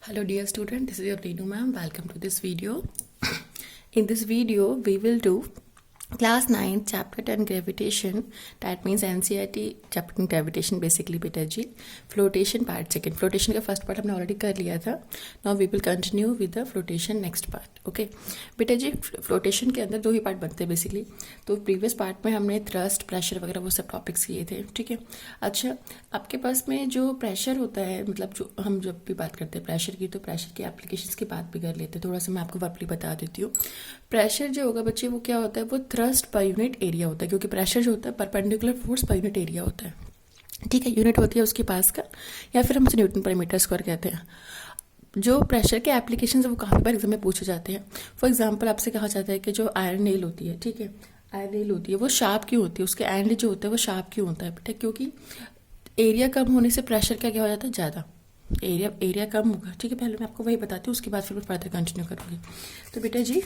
Hello dear student, this is your Reenu ma'am. Welcome to this video. In this video, we will do class 9 chapter 10 gravitation. That means NCERT chapter 10 gravitation basically बेटा जी. Flotation part second. Flotation का first part हमने already कर लिया था. Now we will continue with the flotation next part. Okay. बेटा जी flotation के अंदर दो ही पार्ट बनते हैं बेसिकली. तो प्रीवियस पार्ट में हमने थ्रस्ट प्रेशर वगैरह वो सब टॉपिक्स किए थे. ठीक है. अच्छा, आपके पास में जो प्रेशर होता है, मतलब जो हम जब भी बात करते हैं प्रेशर की, तो प्रेशर की एप्लीकेशंस की बात भी कर लेते हैं. थोड़ा सा मैं आपको वर्बली बता देती हूँ. प्रेशर जो होगा बच्चे वो क्या होता है, वो थ्रस्ट पर यूनिट एरिया होता है, क्योंकि प्रेशर जो होता है perpendicular force per unit area होता है. ठीक है, यूनिट होती है उसके पास का, या फिर हम उसे न्यूटन पर मीटर स्क्वायर कहते हैं. जो प्रेशर के एप्लीकेशन है वो काफ़ी बार एग्जाम में पूछे जाते हैं. फॉर एग्जांपल आपसे कहा जाता है कि जो आयरन नेल होती है, ठीक है, आयरन नेल होती है वो शार्प क्यों होती है, उसके एंड जो होता है वो शार्प क्यों होता है बेटा, क्योंकि एरिया कम होने से प्रेशर क्या हो जाता है, ज़्यादा एरिया कम होगा. ठीक है, पहले मैं आपको वही बताती हूँ, उसके बाद फिर मैं फर्दर कंटिन्यू करूँगी. तो बेटा जी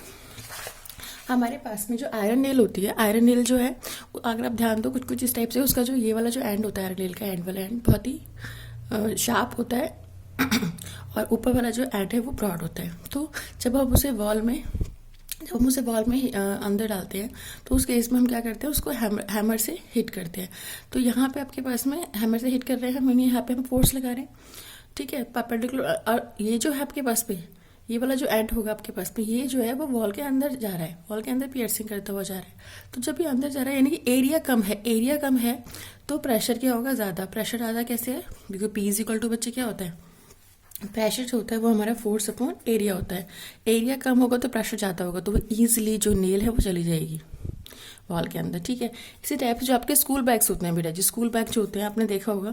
हमारे पास में जो आयरन नेल होती है, आयरन नेल जो है, अगर आप ध्यान दो कुछ कुछ इस टाइप से, उसका जो ये वाला जो एंड होता है आयरन नेल का एंड वाला एंड बहुत ही शार्प होता है और ऊपर वाला जो एंड है वो ब्रॉड होता है. तो जब हम उसे वॉल में अंदर डालते हैं तो उस केस में हम क्या करते हैं, उसको हैमर से हिट करते हैं. तो यहाँ पे आपके पास में हैमर से हिट कर रहे हैं हम, यहाँ पे हम फोर्स लगा रहे हैं. ठीक है, परपेंडिकुलर. और ये जो है आपके पास पे, ये वाला जो एंड होगा आपके पास पे, ये जो है वो वॉल के अंदर जा रहा है, वॉल के अंदर पियर्सिंग करता हुआ जा रहा है. तो जब ये अंदर जा रहा है यानी कि एरिया कम है तो प्रेशर क्या होगा, ज़्यादा. प्रेशर ज़्यादा कैसे है, because P is equal to बच्चे क्या होता है, प्रेशर जो होता है वो हमारा फोर्स अपॉन एरिया होता है. एरिया कम होगा तो प्रेशर ज़्यादा होगा, तो वो ईजिली जो नेल है वो चली जाएगी वॉल के अंदर. ठीक है, इसी टाइप से जो आपके स्कूल बैग्स होते हैं बेटा जी, स्कूल बैग जो होते हैं आपने देखा होगा,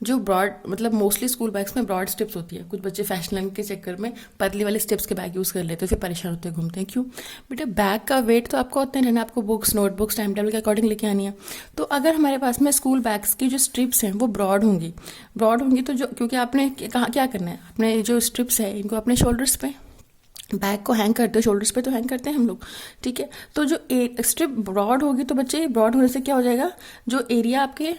जो ब्रॉड, मतलब मोस्टली स्कूल बैग्स में ब्रॉड स्ट्रिप्स होती है. कुछ बच्चे फैशन के चक्कर में पतली वाले स्ट्रिप्स के बैग यूज़ कर लेते हैं, फिर परेशान होते हैं, घूमते हैं. क्यों बेटा, बैग का वेट तो आपको होता है ना, आपको बुक्स, नोटबुक्स, टाइम टेबल के अकॉर्डिंग लेके आनी है. तो अगर हमारे पास में स्कूल बैग्स की जो स्ट्रिप्स हैं वो ब्रॉड होंगी तो जो, क्योंकि आपने क्या करना है, अपने जो स्ट्रिप्स है इनको अपने शोल्डर्स पे, बैग को हैंग करते हो, शोल्डर्स पे तो हैंग करते हैं हम लोग. ठीक है, तो जो स्ट्रिप ब्रॉड होगी तो बच्चे ब्रॉड होने से क्या हो जाएगा, जो एरिया आपके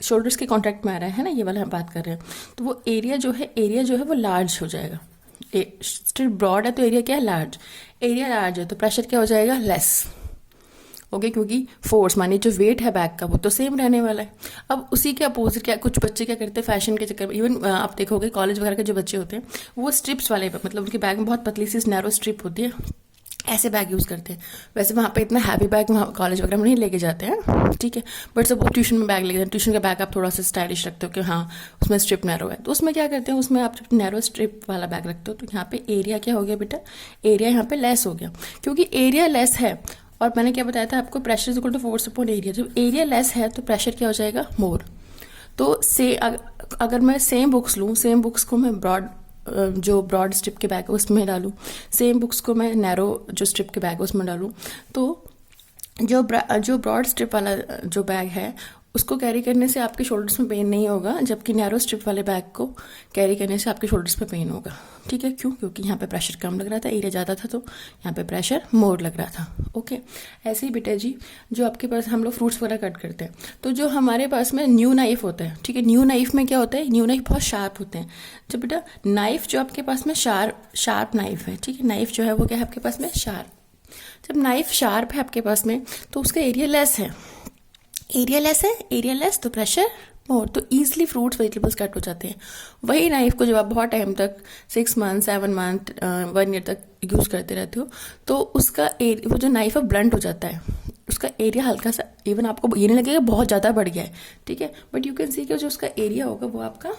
शोल्डर्स के कॉन्टैक्ट में आ रहा है ना, ये वाला हम बात कर रहे हैं, तो वो एरिया जो है वो लार्ज हो जाएगा. स्ट्रिप ब्रॉड है तो एरिया क्या है, लार्ज. एरिया लार्ज है तो प्रेशर क्या हो जाएगा, लेस. ओके, क्योंकि फोर्स माने जो वेट है बैग का वो तो सेम रहने वाला है. अब उसी के अपोजिट क्या कुछ बच्चे क्या करते हैं फैशन के चक्कर में, इवन आप देखोगे कॉलेज वगैरह के जो बच्चे होते हैं वो स्ट्रिप्स वाले, मतलब उनके बैग में बहुत पतली सी नैरो स्ट्रिप होती है, ऐसे बैग यूज़ करते हैं. वैसे वहाँ पे इतना हैवी बैग वहाँ कॉलेज वगैरह में नहीं लेके जाते हैं. ठीक है, बट सब ट्यूशन में बैग लेके जाते हैं. ट्यूशन का बैग आप थोड़ा सा स्टाइलिश रखते हो कि हाँ उसमें स्ट्रिप नैरो है, तो उसमें क्या करते हैं, उसमें आप नैरो स्ट्रिप वाला बैग रखते हो. तो यहाँ पे एरिया क्या हो गया बेटा, एरिया यहाँ पे लेस हो गया, क्योंकि एरिया लेस है. और मैंने क्या बताया था आपको, pressure is equal to force upon area. जब एरिया लेस है तो प्रेशर क्या हो जाएगा, मोर. तो अगर मैं सेम बुक्स लूँ, सेम बुक्स को मैं जो ब्रॉड स्ट्रिप के बैग है उसमें डालूँ, सेम बुक्स को मैं नैरो जो स्ट्रिप के बैग है उसमें डालूँ, तो जो ब्रॉड स्ट्रिप वाला जो बैग है उसको कैरी करने से आपके शोल्डर्स में पेन नहीं होगा, जबकि नैरो स्ट्रिप वाले बैग को कैरी करने से आपके शोल्डर्स पे पेन होगा. ठीक है, क्यों, क्योंकि यहाँ पे प्रेशर कम लग रहा था, एरिया ज़्यादा था, तो यहाँ पे प्रेशर मोर लग रहा था. ओके, ऐसे ही बेटा जी जो आपके पास हम लोग फ्रूट्स वगैरह कट करते हैं, तो जो हमारे पास में न्यू नाइफ होता है, ठीक है, न्यू नाइफ में क्या होता है, न्यू नाइफ बहुत शार्प होते हैं. जब बेटा नाइफ जो आपके पास में शार्प नाइफ है, ठीक है, नाइफ जो है वो क्या है आपके पास में, शार्प. जब नाइफ शार्प है आपके पास में तो उसका एरिया लेस है, एरिया लेस तो प्रेशर मोर, तो ईजिली फ्रूट्स वेजिटेबल्स कट हो जाते हैं. वही नाइफ को जब आप बहुत टाइम तक 6 मंथ 7 मंथ 1 ईयर तक यूज़ करते रहते हो तो उसका वो जो नाइफ है ब्लंट हो जाता है, उसका एरिया हल्का सा, इवन आपको ये नहीं लगेगा बहुत ज़्यादा बढ़ गया है. ठीक है, बट यू कैन सी कि जो उसका एरिया होगा वो आपका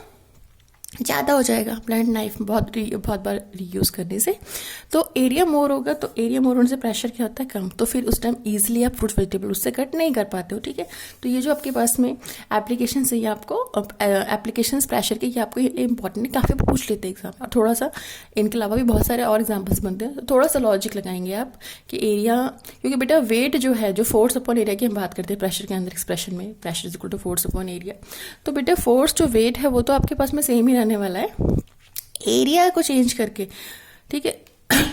ज़्यादा हो जाएगा ब्लंट नाइफ बहुत बार यूज़ करने से. तो एरिया मोर होगा, तो एरिया मोर होने से प्रेशर क्या होता है, कम. तो फिर उस टाइम इजीली आप फ्रूट वेजिटेबल उससे कट नहीं कर पाते हो. ठीक है, तो ये जो आपके पास में एप्लीकेशन है, ये आपको एप्लीकेशंस प्रेशर के, ये आपको इंपॉर्टेंट है, काफ़ी पूछ लेते हैं एग्जाम. और थोड़ा सा इनके अलावा भी बहुत सारे और एग्जाम्पल्स बनते हैं, तो थोड़ा सा लॉजिक लगाएंगे आप कि एरिया, क्योंकि बेटा वेट जो है, जो फोर्स अपॉन एरिया की हम बात करते हैं प्रेशर के अंदर एक्सप्रेशन में, pressure is equal to force upon area. तो बेटा फोर्स जो वेट है वो तो आपके पास में सेम ही रहने वाला है, एरिया को चेंज करके. ठीक है,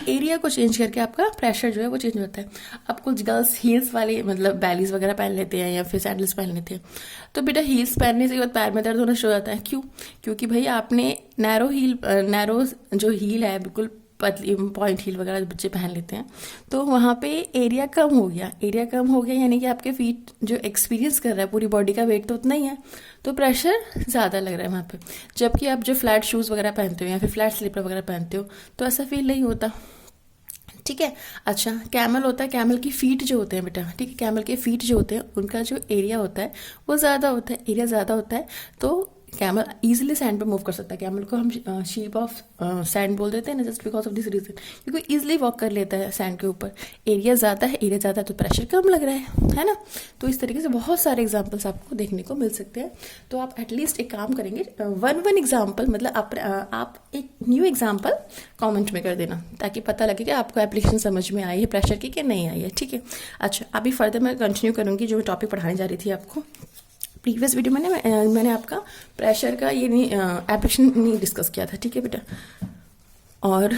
एरिया को चेंज करके आपका प्रेशर जो है वो चेंज होता है। अब कुछ गर्ल्स हील्स वाले मतलब बैलीज वगैरह पहन लेते हैं या फिर सैंडल्स पहन लेते हैं, तो बेटा हील्स पहनने से बाद पैर में दर्द होना शुरू हो जाता है। क्यों? क्योंकि भाई आपने नैरो जो हील है बिल्कुल पतली पॉइंट हील वगैरह बच्चे पहन लेते हैं, तो वहाँ पे एरिया कम हो गया। एरिया कम हो गया यानी कि आपके फीट जो एक्सपीरियंस कर रहा है पूरी बॉडी का वेट तो उतना ही है, तो प्रेशर ज़्यादा लग रहा है वहाँ पे। जबकि आप जो फ्लैट शूज़ वगैरह पहनते हो या फिर फ्लैट स्लीपर वगैरह पहनते हो तो ऐसा फील नहीं होता। ठीक है। अच्छा, कैमल होता है, कैमल की फीट जो होते हैं बेटा, ठीक है, कैमल के फीट जो होते हैं उनका जो एरिया होता है वो ज़्यादा होता है, एरिया ज़्यादा होता है, तो कैमल इजीली सैंड पे मूव कर सकता है। कैमल को हम शीप ऑफ सैंड बोल देते हैं ना, just because of this reason, क्योंकि इजीली वॉक कर लेता है सैंड के ऊपर। एरिया ज़्यादा है, एरिया ज़्यादा है तो प्रेशर कम लग रहा है ना। तो इस तरीके से बहुत सारे एग्जाम्पल्स आपको देखने को मिल सकते हैं। तो आप एटलीस्ट एक काम करेंगे, वन एग्जाम्पल मतलब आप एक न्यू एग्जाम्पल कॉमेंट में कर देना, ताकि पता लगे कि आपको एप्लीकेशन समझ में आई है प्रेशर की कि नहीं आई है। ठीक है। अच्छा, अभी फर्दर मैं कंटिन्यू करूँगी जो मैं टॉपिक पढ़ाने जा रही थी आपको। प्रीवियस वीडियो में मैंने आपका प्रेशर का ये नहीं एप्लीकेशन नहीं डिस्कस किया था। ठीक है बेटा। और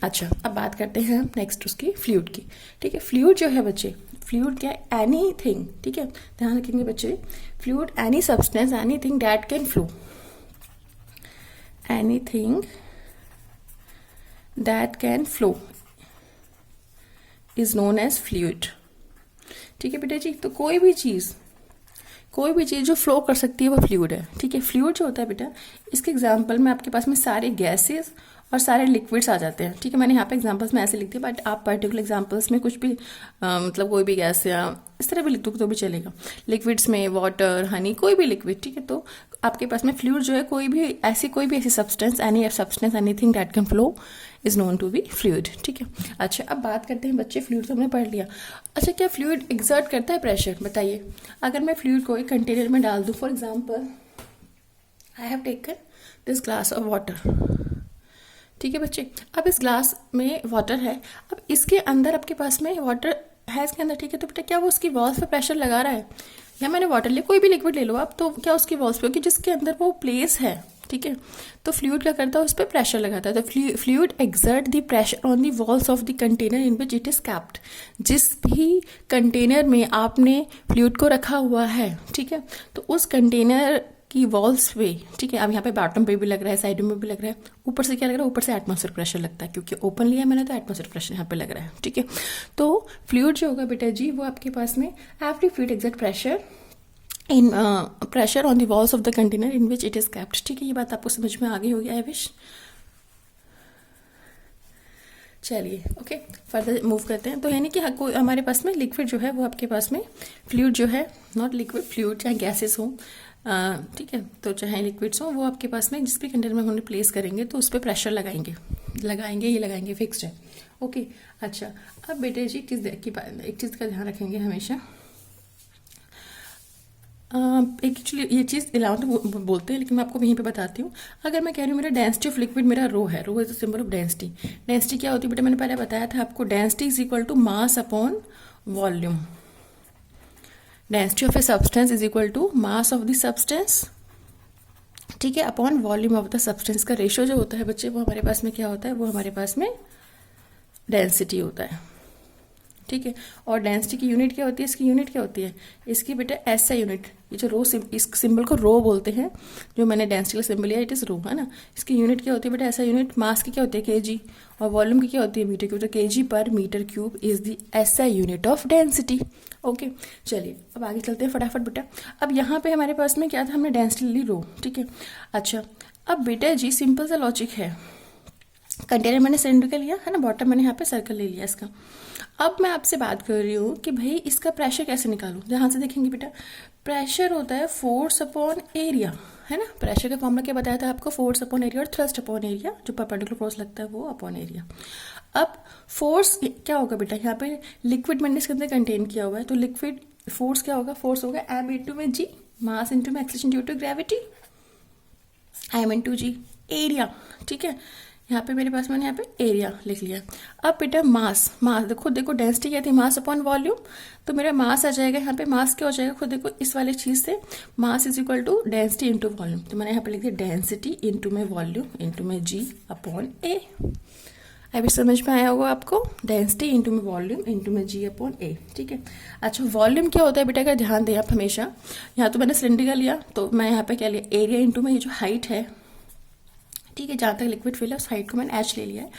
अच्छा, अब बात करते हैं नेक्स्ट उसकी फ्लूइड की। ठीक है। फ्लूइड जो है बच्चे, फ्लूइड क्या है? एनीथिंग, ठीक है, ध्यान रखेंगे बच्चे। Fluid any substance, anything that can flow, anything that can flow is known as fluid. ठीक है बेटा जी। तो कोई भी चीज़ जो फ्लो कर सकती है वो फ्लूइड है। ठीक है। फ्लूइड जो होता है बेटा, इसके एग्जांपल में आपके पास में सारे गैसेस और सारे लिक्विड्स आ जाते हैं। ठीक है। मैंने यहाँ पे एग्जांपल्स में ऐसे लिख दिया, बट आप पर्टिकुलर एग्जांपल्स में कुछ भी मतलब कोई भी गैस या इस तरह भी लिख दो तो भी चलेगा। लिक्विड्स में वाटर, हनी, कोई भी लिक्विड। ठीक है। तो आपके पास में फ्लूइड जो है कोई भी ऐसी substance, anything that can flow is known to be fluid. ठीक है। अच्छा, अब बात करते हैं बच्चे, फ्लूइड तो हमने पढ़ लिया। अच्छा, क्या फ्लूइड एक्सर्ट करता है प्रेशर? बताइए। अगर मैं फ्लूइड को एक कंटेनर में डाल दूं, for example I have taken this glass of water. ठीक है बच्चे। अब इस ग्लास में वाटर है, अब इसके अंदर आपके पास में वाटर है इसके अंदर। ठीक है। तो बेटा क्या वो उसकी वॉल्स पे प्रेशर लगा रहा है? या मैंने वाटर लिया, कोई भी लिक्विड ले लो आप, तो क्या उसकी वॉल्स पे, क्योंकि जिसके अंदर वो प्लेस है, ठीक है, तो फ्लूइड क्या करता है? उस पर प्रेशर लगाता है। तो fluid exert the pressure on the walls of the container in which it is capped. जिस भी कंटेनर में आपने फ्लूइड को रखा हुआ है, ठीक है, तो उस कंटेनर की वॉल्स पे, ठीक है, अब यहाँ पे बॉटम पे भी लग रहा है, साइड में भी लग रहा है, ऊपर से क्या लग रहा है? ऊपर से एटमॉस्फेयर प्रेशर लगता है, क्योंकि ओपन लिया मैंने तो एटमॉस्फेयर प्रेशर यहाँ पे लग रहा है। ठीक है। तो फ्लूइड जो होगा बेटा जी, वो आपके पास में every fluid exert pressure in pressure on the walls of the container in which it is capped. ठीक है। ये बात आपको समझ में आ गई होगी आई विश। चलिए ओके, फर्दर मूव करते हैं। तो यानी कि कोई हमारे पास में लिक्विड जो है वो आपके पास में, फ्लूइड जो है, नॉट लिक्विड, फ्लूइड, चाहे गैसेस हो, ठीक है, तो चाहे लिक्विड्स हो, वो आपके पास में जिस भी कंटेनर में हम प्लेस करेंगे तो उस पर प्रेशर लगाएंगे फिक्स्ड है। ओके। अच्छा, अब बेटे जी एक चीज़ का ध्यान रखेंगे हमेशा। एक्चुअली ये चीज़ इलेवंथ बोलते हैं, लेकिन मैं आपको वहीं पे बताती हूँ। अगर मैं कह रही हूँ मेरा डेंसिटी ऑफ लिक्विड मेरा रो है, rho is the symbol of density. Density क्या होती है बेटा? मैंने पहले बताया था आपको, density is equal to mass upon volume. Density of a substance is equal to mass of the substance, ठीक है, upon volume of the substance. का रेशियो जो होता है बच्चे, वो हमारे पास में क्या होता है? वो हमारे पास में डेंसिटी होता है। ठीक है। और डेंसिटी की यूनिट क्या होती है? इसकी यूनिट क्या होती है? इसकी बेटा ऐसा यूनिट, ये जो रो इस सिंबल को रो बोलते हैं, जो मैंने डेंसिटी का सिंबल लिया, इट इज रो, है ना। इसकी यूनिट क्या होती है बेटा? ऐसा यूनिट। मास की क्या होती है? केजी। और वॉल्यूम की क्या होती है? Metre cube. तो KG per metre cube is the SI unit of density. Okay. चलिए अब आगे चलते हैं फटाफट बेटा। अब यहाँ पे हमारे पास में क्या था? हमने डेंसिटी ली रो। ठीक है। अच्छा, अब बेटा जी सिंपल सा लॉजिक है। कंटेनर मैंने सिलेंडर लिया है ना, बॉटम मैंने यहाँ पे सर्कल ले लिया इसका। अब मैं आपसे बात कर रही हूँ कि भाई इसका प्रेशर कैसे निकालूं। ध्यान से देखेंगे बेटा, प्रेशर होता है फोर्स अपॉन एरिया, है ना। प्रेशर का फॉर्मूला क्या बताया था आपको? फोर्स अपॉन एरिया और थ्रस्ट अपॉन एरिया, जो परपेंडिकुलर फोर्स लगता है वो अपॉन एरिया। अब फोर्स क्या होगा बेटा? यहाँ पे लिक्विड मैंने इसके अंदर कंटेन किया हुआ है, तो लिक्विड फोर्स क्या होगा? फोर्स होगा एम इंटू में जी, मास इंटू में acceleration due to gravity, M into G, area. ठीक है। यहाँ पे मेरे पास मैंने यहाँ पे एरिया लिख लिया। अब बेटा मास देखो डेंसिटी क्या थी? मास अपॉन वॉल्यूम। तो मेरा मास आ जाएगा यहाँ पे, मास क्या हो जाएगा? खुद देखो इस वाले चीज़ से, mass is equal to density into volume. तो मैंने यहाँ पे लिख दिया डेंसिटी इंटू में वॉल्यूम इंटू में जी अपॉन ए। अभी समझ में आया होगा आपको, डेंसिटी इंटू में वॉल्यूम इंटू में जी अपॉन ए, ठीक है। अच्छा वॉल्यूम क्या होता है बेटा का ध्यान दें आप हमेशा, यहाँ तो मैंने सिलेंडर का लिया तो मैं यहाँ पे क्या लिया, एरिया इंटू में ये जो हाइट है, ठीक है, जहाँ तक लिक्विड फिल है उस हाइट को मैंने एच ले लिया है।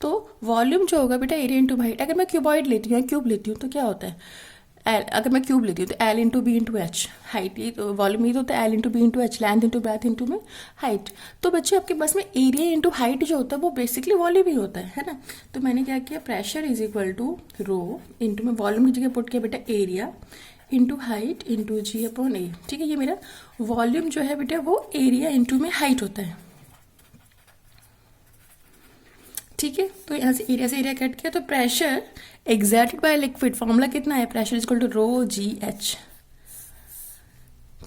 तो वॉल्यूम जो होगा बेटा एरिया इंटू हाइट, अगर मैं क्यूबॉइड लेती हूँ या क्यूब लेती हूँ तो क्या होता है, एल, अगर मैं क्यूब लेती हूँ तो L into B into H, height ये तो वॉल्यूम ये तो होता है L into B into H, length into breadth into में हाइट। तो बच्चे आपके पास में एरिया इंटू हाइट जो होता है वो बेसिकली वॉल्यूम ही होता है ना। तो मैंने क्या किया, pressure is equal to rho into में वॉल्यूम की जगह पुट किया बेटा area into height into g upon a, ठीक है। ये मेरा वॉल्यूम जो है बेटा वो एरिया इंटू में हाइट होता है, ठीक है। तो यहाँ से एरिया कट किया, तो pressure exerted by liquid formula कितना है, pressure is equal to rho g h,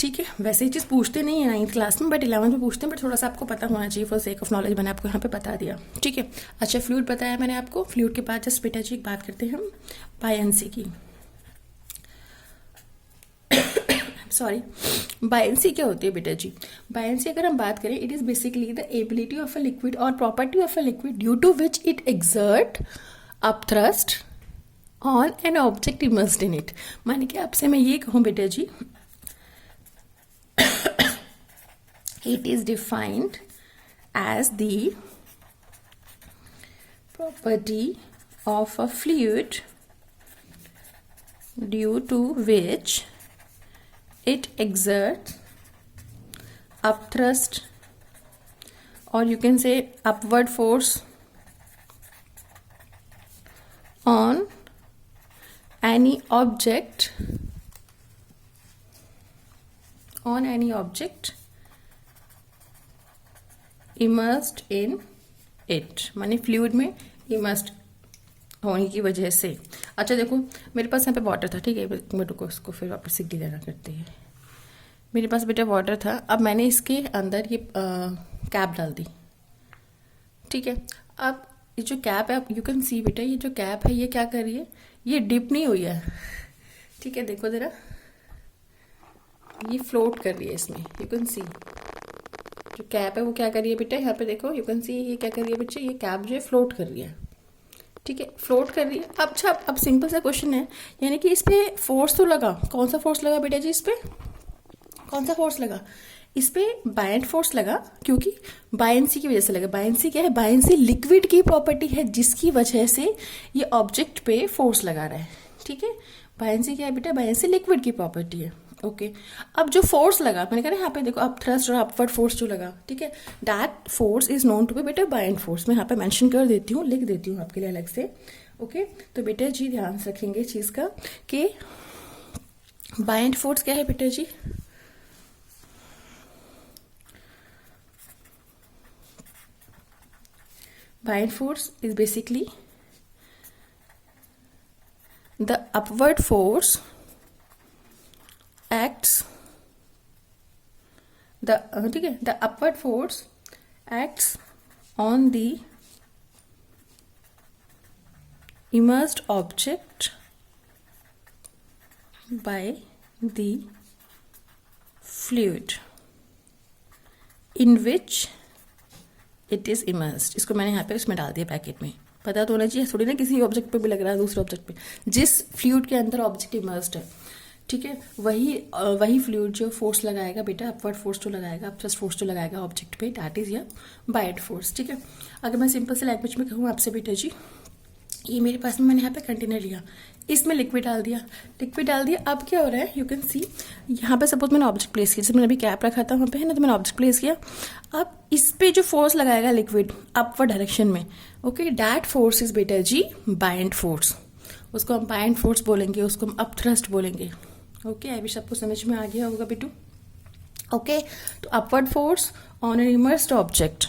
ठीक है। वैसे ये चीज़ पूछते नहीं है 9th क्लास में, बट 11th में पूछते हैं, बट थोड़ा सा आपको पता होना चाहिए, फॉर सेक ऑफ नॉलेज मैंने आपको यहाँ पे बता दिया, ठीक है। अच्छा फ्लूइड बताया मैंने आपको, फ्लूइड के बाद जस्ट बेटा जी एक बात करते हैं हम बायंसी की। सॉरी, बायंसी क्या होती है बेटा जी, बायंसी अगर हम बात करें, it is basically the ability of a liquid और property of a liquid due to which it exert upthrust on an object immersed in it. माने कि आपसे मैं ये कहूँ बेटा जी, it is defined as the property of a fluid due to which it exerts upthrust, or you can say upward force on any object immersed in it, माने fluid में इमर्स्ड होने की वजह से। अच्छा देखो मेरे पास यहाँ पे वाटर था, ठीक है, मेरे को इसको फिर वापस से गिलाना करते हैं। मेरे पास बेटा वाटर था, अब मैंने इसके अंदर ये कैप डाल दी, ठीक है। अब ये जो कैप है, यू कैन सी बेटा, ये जो कैप है ये क्या कर रही है, ये डिप नहीं हुई है, ठीक है। देखो जरा, ये फ्लोट कर रही है इसमें, यू कैन सी जो कैप है वो क्या कर रही है बेटा, यहाँ पे देखो यू कैन सी, ये क्या कर रही है बच्चे, ये कैप जो है फ्लोट कर रही है, ठीक है, फ्लोट कर रही है। अच्छा अब सिंपल सा क्वेश्चन है, यानी कि इस पे फोर्स तो लगा, कौन सा फोर्स लगा बेटा जी, इस पे कौन सा फोर्स लगा, इस पे बायंट फोर्स लगा, क्योंकि बायंसी की वजह से लगा। बायंसी क्या है, बायंसी लिक्विड की प्रॉपर्टी है जिसकी वजह से ये ऑब्जेक्ट पे फोर्स लगा रहा है, ठीक है। बायंसी क्या है बेटा, बायंसी लिक्विड की प्रॉपर्टी है, ओके। अब जो फोर्स लगा, मैंने कहा यहाँ पे देखो अप थ्रस्ट और अपवर्ड फोर्स जो लगा, ठीक है, that force is known to be बेटा बायंट फोर्स। मैं यहाँ पे मेंशन कर देती हूँ, लिख देती हूँ आपके लिए अलग से, ओके। तो बेटा जी ध्यान रखेंगे चीज का कि बायंट फोर्स क्या है बेटा जी, buoyant force is basically the upward force acts ठीक है, the upward force acts on the immersed object by the fluid in which it is immersed। इसको मैंने यहाँ पे इसमें डाल दिया पैकेट में, पता तो होना चाहिए, थोड़ी ना किसी ऑब्जेक्ट पे भी लग रहा है, दूसरे ऑब्जेक्ट पे, जिस फ्लूइड के अंदर ऑब्जेक्ट इमर्स्ड है, ठीक है, वही फ्लूइड जो फोर्स लगाएगा बेटा, अपवर्ड फोर्स जो लगाएगा, अपथ्रस्ट फोर्स जो लगाएगा ऑब्जेक्ट पे, दैट इज या बायंट फोर्स, ठीक है। अगर मैं सिंपल से लैंग्वेज में कहूँ आपसे बेटा जी, ये मेरे पास में मैंने यहाँ पे कंटेनर लिया, इसमें लिक्विड डाल दिया, अब क्या हो रहा है, यू कैन सी यहाँ पे सपोज मैंने ऑब्जेक्ट प्लेस किया, जैसे मैंने अभी कैप रखा था वहाँ पे है ना, तो मैंने ऑब्जेक्ट प्लेस किया। अब इस पे जो फोर्स लगाएगा लिक्विड अपवर्ड डायरेक्शन में, ओके, दैट फोर्स इज बेटा जी बायंट फोर्स, उसको हम बायंट फोर्स बोलेंगे, उसको हम अपथ्रस्ट बोलेंगे, ओके। आई विश आपको समझ में आ गया होगा बेटू, ओके। तो upward force on an immersed object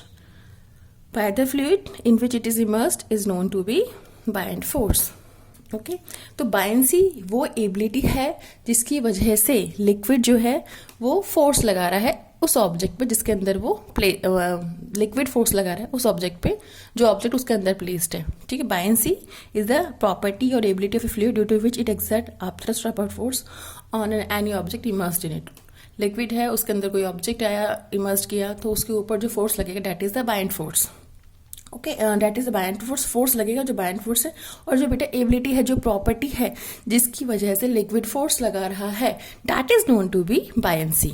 by the fluid in which it is immersed is known to be buoyant force, okay. तो बायंसी वो एबिलिटी है जिसकी वजह से लिक्विड जो है वो फोर्स लगा रहा है उस ऑब्जेक्ट पे जिसके अंदर वो लिक्विड फोर्स लगा रहा है उस ऑब्जेक्ट पे जो ऑब्जेक्ट उसके अंदर प्लेस्ड है, ठीक है। बायंसी इज द प्रॉपर्टी और ability of a fluid due to which it exert upthrust और upward force on any object immersed in it. Liquid है, उसके अंदर कोई ऑब्जेक्ट आया, इमर्स्ड किया, तो उसके ऊपर जो फोर्स लगेगा that is the buoyant force, okay, that is the buoyant force, force लगेगा जो बायंट फोर्स है। और जो बेटा एबिलिटी है, जो प्रॉपर्टी है जिसकी वजह से लिक्विड फोर्स लगा रहा है, that is known to be buoyancy.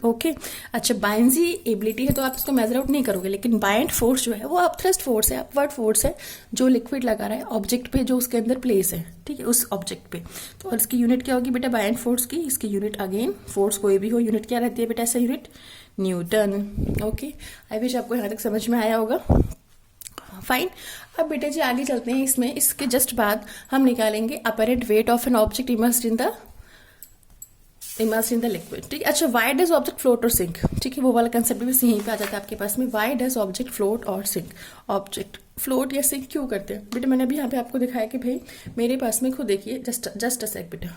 Okay, अच्छा, बायंसी एबिलिटी है तो आप इसको मेजर आउट नहीं करोगे, लेकिन बायंट फोर्स जो है वो अपथ्रस्ट फोर्स है, अपवर्ड फोर्स है, जो लिक्विड लगा रहा है ऑब्जेक्ट पे जो उसके अंदर प्लेस है, ठीक है, उस ऑब्जेक्ट पे। तो और इसकी यूनिट क्या होगी बेटा, बायंट फोर्स की। इसकी यूनिट अगेन, फोर्स कोई भी हो, यूनिट क्या रहती है बेटा, ऐसा unit Newton. Okay, I wish आपको यहाँ तक समझ में आया होगा। फाइन। अब बेटा जी आगे चलते हैं। इसमें इसके जस्ट बाद हम निकालेंगे apparent weight of N object immersed in the liquid, ठीक है। अच्छा, वाई डज ऑब्जेक्ट फ्लोट और सिंक, ठीक है, वो वाला कंसेप्ट भी बस यहीं पे आ जाता है आपके पास में। वाई डज ऑब्जेक्ट फ्लोट और सिंक, ऑब्जेक्ट फ्लोट या सिंक क्यों करते हैं बेटा, मैंने अभी यहाँ पे आपको दिखाया कि भाई मेरे पास में खुद देखिए, जस्ट अ सेक बेटा।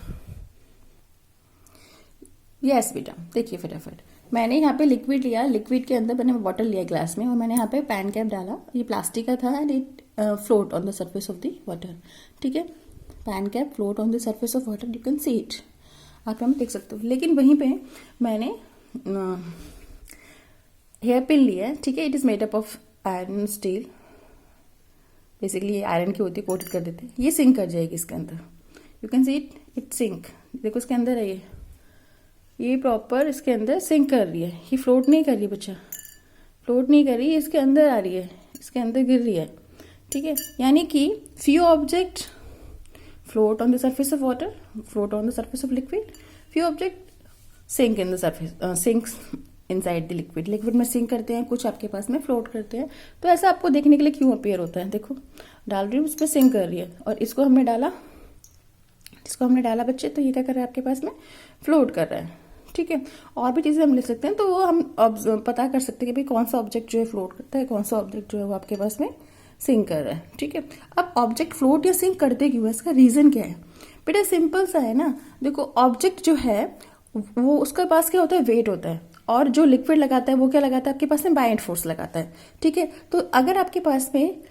यस बेटा, देखिए फटाफट, मैंने यहाँ पे लिक्विड लिया, लिक्विड के अंदर मैंने वाटर लिया ग्लास में, और मैंने यहाँ पे पैन कैप डाला, ये प्लास्टिक का था, and it float on the surface of the water, ठीक है। Pan cap float on the surface of water, you can see it, आप हम देख सकते हो। लेकिन वहीं पे मैंने हेयर पिन लिया है, ठीक है, it is made up of iron steel, basically ये आयरन की होती है, कोटेड कर देते हैं, ये सिंक कर जाएगी इसके अंदर, you can see it sink, देखो इसके अंदर है ये प्रॉपर इसके अंदर सिंक कर रही है, ये फ्लोट नहीं कर रही बच्चा, फ्लोट नहीं कर रही, इसके अंदर आ रही है, इसके अंदर गिर रही है, ठीक है। यानी कि few object float on the surface of water, float on the surface of liquid, few object sink in the surface, sinks inside the liquid, liquid में sink करते हैं, कुछ आपके पास में float करते हैं। तो ऐसा आपको देखने के लिए क्यों अपीयर होता है, देखो डाल रही हूँ, उस पर सिंक कर रही है, और इसको हमने डाला बच्चे, तो ये क्या कर रहा है आपके पास में, फ्लोट कर रहा है, ठीक है। और भी चीजें हम लिख सकते हैं, तो वो हम पता कर सकते हैं कि भाई कौन सा ऑब्जेक्ट जो है फ्लोट करता है, कौन सा ऑब्जेक्ट जो है वो आपके पास में सिंक कर रहा है, ठीक है। अब ऑब्जेक्ट फ्लोट या सिंक करते क्यों है, इसका रीजन क्या है बेटा, सिंपल सा है ना। देखो ऑब्जेक्ट जो है वो उसके पास क्या होता है, वेट होता है, और जो लिक्विड लगाता है वो क्या लगाता है आपके पास में, बायंट फोर्स लगाता है, ठीक है। तो अगर आपके पास में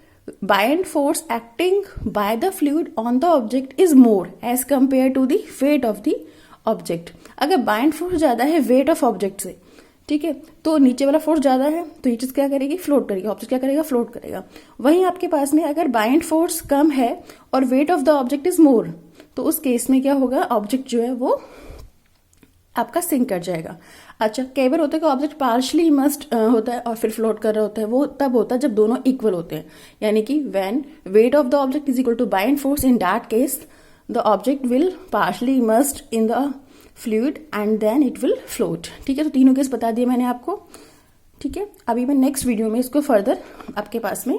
buoyant force acting by the fluid on the object is more as compare to the weight of the object, अगर बायंट फोर्स ज्यादा है वेट ऑफ ऑब्जेक्ट से, ठीक है, तो नीचे वाला फोर्स ज्यादा है, तो ये चीज क्या करेगी, फ्लोट करेगी, ऑब्जेक्ट क्या करेगा, फ्लोट करेगा। वहीं आपके पास में अगर बायंट फोर्स कम है और wait of the object is मोर, तो उस केस में क्या होगा, ऑब्जेक्ट जो है वो आपका सिंक कर जाएगा। अच्छा, कई बार होता है कि ऑब्जेक्ट पार्शली इमर्स्ड होता है और फिर फ्लोट कर रहा होता है, वो तब होता है जब दोनों इक्वल होते हैं, यानी कि when weight of the object is equal to buoyant force, in that case the object will partially immersed in the fluid and then it will float, ठीक है। तो तीनों केस बता दिए मैंने आपको, ठीक है। अभी मैं नेक्स्ट वीडियो में इसको फर्दर आपके पास में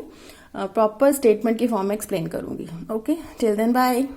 प्रॉपर स्टेटमेंट की फॉर्म में एक्सप्लेन करूंगी। Okay, till then bye.